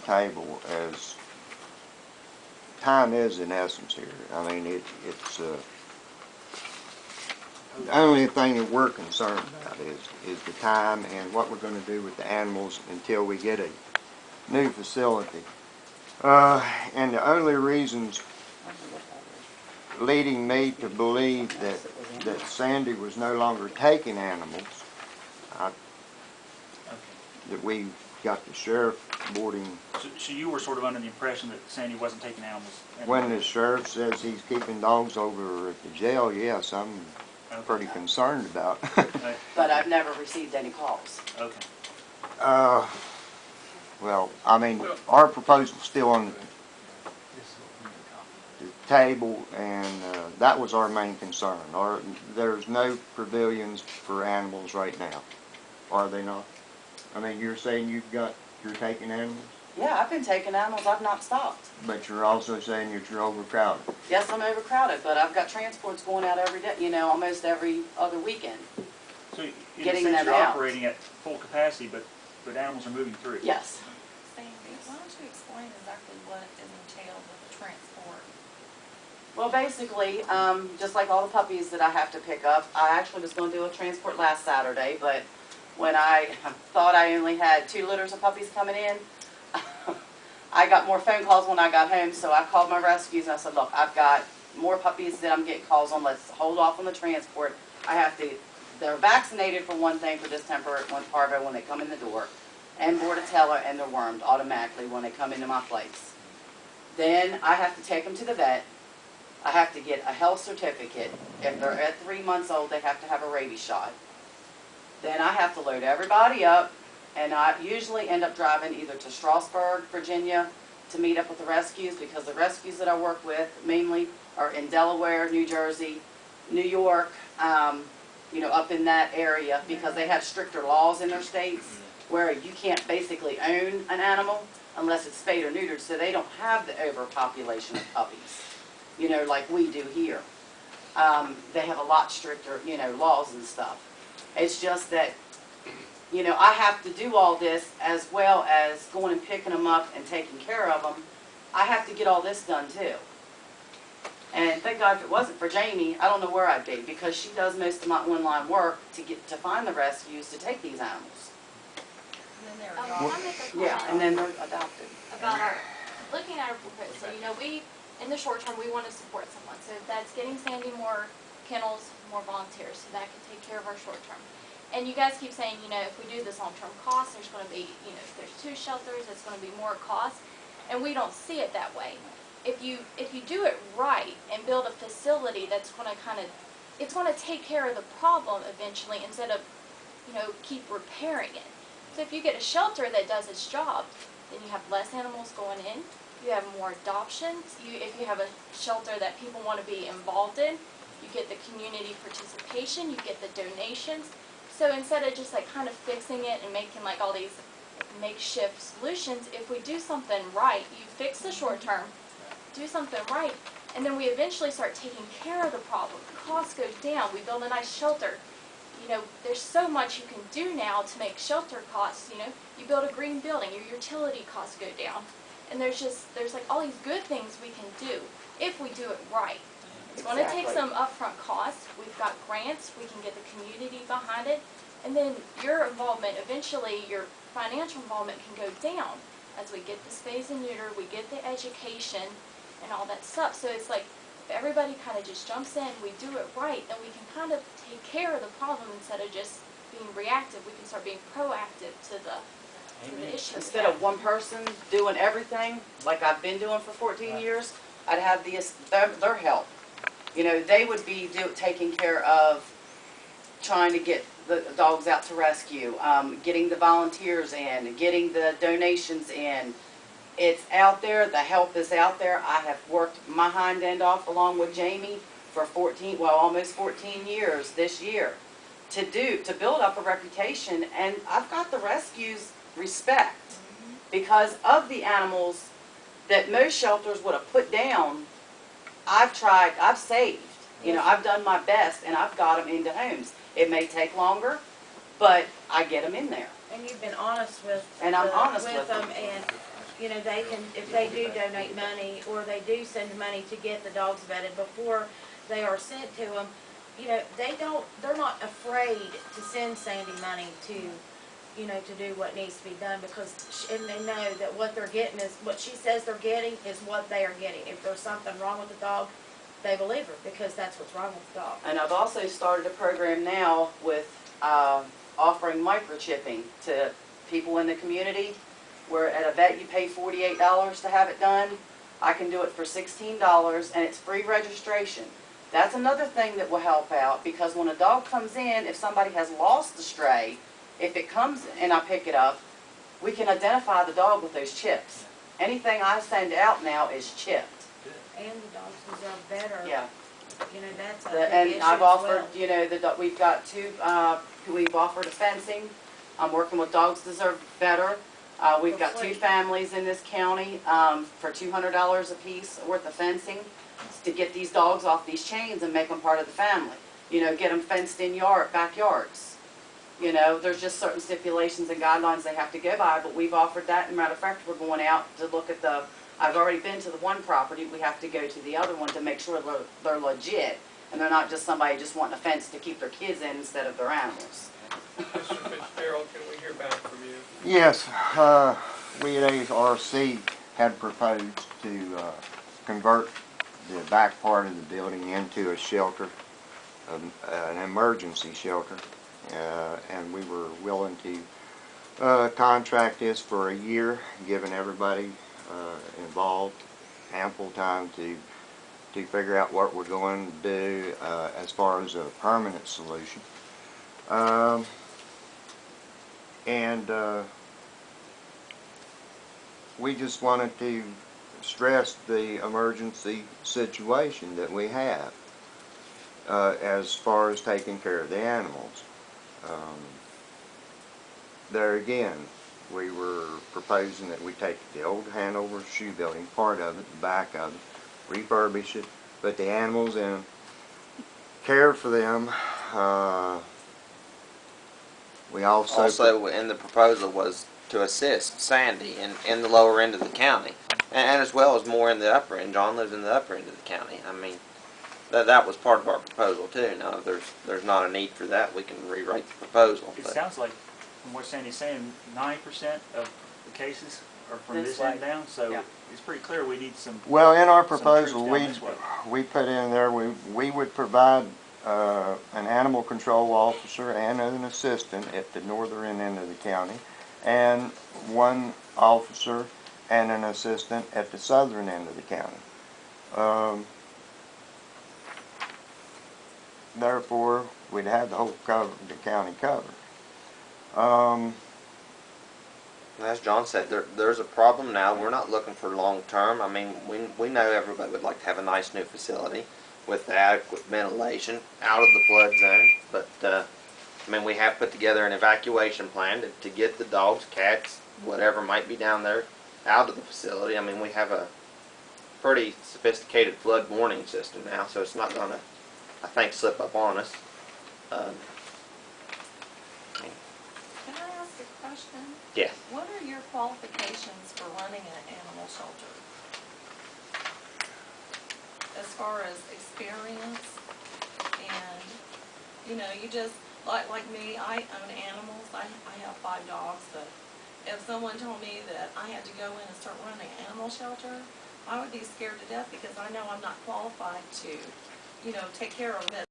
table as time is in essence here. I mean, it's the only thing that we're concerned about is the time and what we're going to do with the animals until we get a new facility. And the only reasons leading me to believe that Sandy was no longer taking animals, that we got the sheriff boarding. So you were sort of under the impression that Sandy wasn't taking animals? When the sheriff says he's keeping dogs over at the jail, yes, I'm pretty concerned about. But I've never received any calls. Okay. Well, I mean, our proposal's still on the table, and that was our main concern. There's no pavilions for animals right now, are they not? I mean, you're saying you're taking animals? Yeah, I've been taking animals. I've not stopped. But you're also saying that you're overcrowded. Yes, I'm overcrowded, but I've got transports going out every day, you know, almost every other weekend. So in Getting a sense, them you're out. operating at full capacity, but animals are moving through. Yes. Sandy, why don't you explain exactly what is entailed with the transport? Well, basically, just like all the puppies that I have to pick up, I actually was going to do a transport last Saturday, but when I thought I only had 2 litters of puppies coming in, I got more phone calls when I got home, so I called my rescues and I said, look, I've got more puppies that I'm getting calls on. Let's hold off on the transport. They're vaccinated for one thing for distemper, parvo when they come in the door, and bordetella, and they're wormed automatically when they come into my place. Then I have to take them to the vet. I have to get a health certificate. If they're at 3 months old, they have to have a rabies shot. Then I have to load everybody up, and I usually end up driving either to Strasburg, Virginia, to meet up with the rescues, because the rescues that I work with mainly are in Delaware, New Jersey, New York, you know, up in that area, because they have stricter laws in their states where you can't basically own an animal unless it's spayed or neutered, so they don't have the overpopulation of puppies, you know, like we do here. They have a lot stricter, you know, laws and stuff. It's just that, you know, I have to do all this as well as going and picking them up and taking care of them. I have to get all this done too. And thank God if it wasn't for Jamie, I don't know where I'd be, because she does most of my online work to find the rescues to take these animals. And then they're Can I make a comment? Yeah, and then they're adopted. About looking at our proposal, you know, in the short term, we want to support someone. So that's getting Sandy more kennels, more volunteers, so that can take care of our short term. And you guys keep saying, you know, if we do this long-term cost, there's going to be, you know, if there's 2 shelters, it's going to be more cost. And we don't see it that way. If you do it right and build a facility that's going to it's going to take care of the problem eventually, instead of, you know, keep repairing it. So if you get a shelter that does its job, then you have less animals going in, you have more adoptions. If you have a shelter that people want to be involved in, you get the community participation, you get the donations. So instead of just like kind of fixing it and making like all these makeshift solutions, if we do something right, you fix the short term, do something right, and then we eventually start taking care of the problem. The cost goes down, we build a nice shelter. You know, there's so much you can do now to make shelter costs, you know. You build a green building, your utility costs go down. And there's like all these good things we can do if we do it right. It's going to take some upfront costs. We've got grants, we can get the community behind it, and then your involvement, eventually your financial involvement can go down as we get the spays and neuter, we get the education and all that stuff. So it's like if everybody kind of just jumps in, we do it right, then we can kind of take care of the problem instead of just being reactive. We can start being proactive to the issue. Instead of one person doing everything like I've been doing for 14 years, I'd have their help. You know, they would be taking care of trying to get the dogs out to rescue, getting the volunteers in, getting the donations in. It's out there, the help is out there. I have worked my hind end off along with Jamie for almost 14 years this year to build up a reputation, and I've got the rescues respect because of the animals that most shelters would have put down. I've saved, you know, I've done my best, and I've got them into homes. It may take longer, but I get them in there. And you've been honest with And I'm honest with them. them. And, you know, they can, if they do donate money, or they do send money to get the dogs vetted before they are sent to them, you know, they're not afraid to send Sandy money to, you know, to do what needs to be done, because, and they know that what they're getting is, what she says they're getting is what they are getting. If there's something wrong with the dog, they believe her, because that's what's wrong with the dog. And I've also started a program now with offering microchipping to people in the community, where at a vet you pay $48 to have it done. I can do it for $16, and it's free registration. That's another thing that will help out, because when a dog comes in, if somebody has lost a stray, if it comes and I pick it up, we can identify the dog with those chips. Anything I send out now is chipped. And the dogs deserve better. Yeah. You know, that's a The- big And issue I've as offered, well. you know, we've got two, we've offered a fencing. I'm working with Dogs Deserve Better. We've got two families in this county for $200 a piece worth of fencing to get these dogs off these chains and make them part of the family. You know, get them fenced in backyards. You know, there's just certain stipulations and guidelines they have to go by, but we've offered that. And matter of fact, we're going out to look at I've already been to the one property. We have to go to the other one to make sure they're legit and they're not just somebody just wanting a fence to keep their kids in instead of their animals. Mr. Fitzgerald, can we hear back from you? Yes, we at ARC had proposed to convert the back part of the building into a shelter, an emergency shelter, and we were willing to contract this for a year, giving everybody involved ample time to figure out what we're going to do as far as a permanent solution. We just wanted to stress the emergency situation that we have as far as taking care of the animals. There again, we were proposing that we take the old Hanover shoe building, part of it, the back of it, refurbish it, put the animals in, care for them. We Also, in the proposal was to assist Sandy in the lower end of the county, and as well as more in the upper end. John lives in the upper end of the county. I mean, that was part of our proposal too. Now, if there's not a need for that, we can rewrite the proposal. It But sounds like, from what Sandy's saying, 90% of the cases are from This this end way. down, so Yeah. it's pretty clear we need some. Well, in our some proposal, troops down this way. we put in there, we would provide an animal control officer and an assistant at the northern end of the county, and one officer and an assistant at the southern end of the county. Therefore, we'd have the whole the county covered. as John said, there's a problem now. We're not looking for long term. I mean, we know everybody would like to have a nice new facility with adequate ventilation out of the flood zone, but I mean, we have put together an evacuation plan to get the dogs, cats, whatever might be down there out of the facility. I mean, we have a pretty sophisticated flood warning system now, so it's not going to, I think, slip up on us. Can I ask a question? Yes. What are your qualifications for running an animal shelter? As far as experience and, you know, you just, like me, I own animals. I have 5 dogs, but if someone told me that I had to go in and start running an animal shelter, I would be scared to death, because I know I'm not qualified to, you know, take care of it.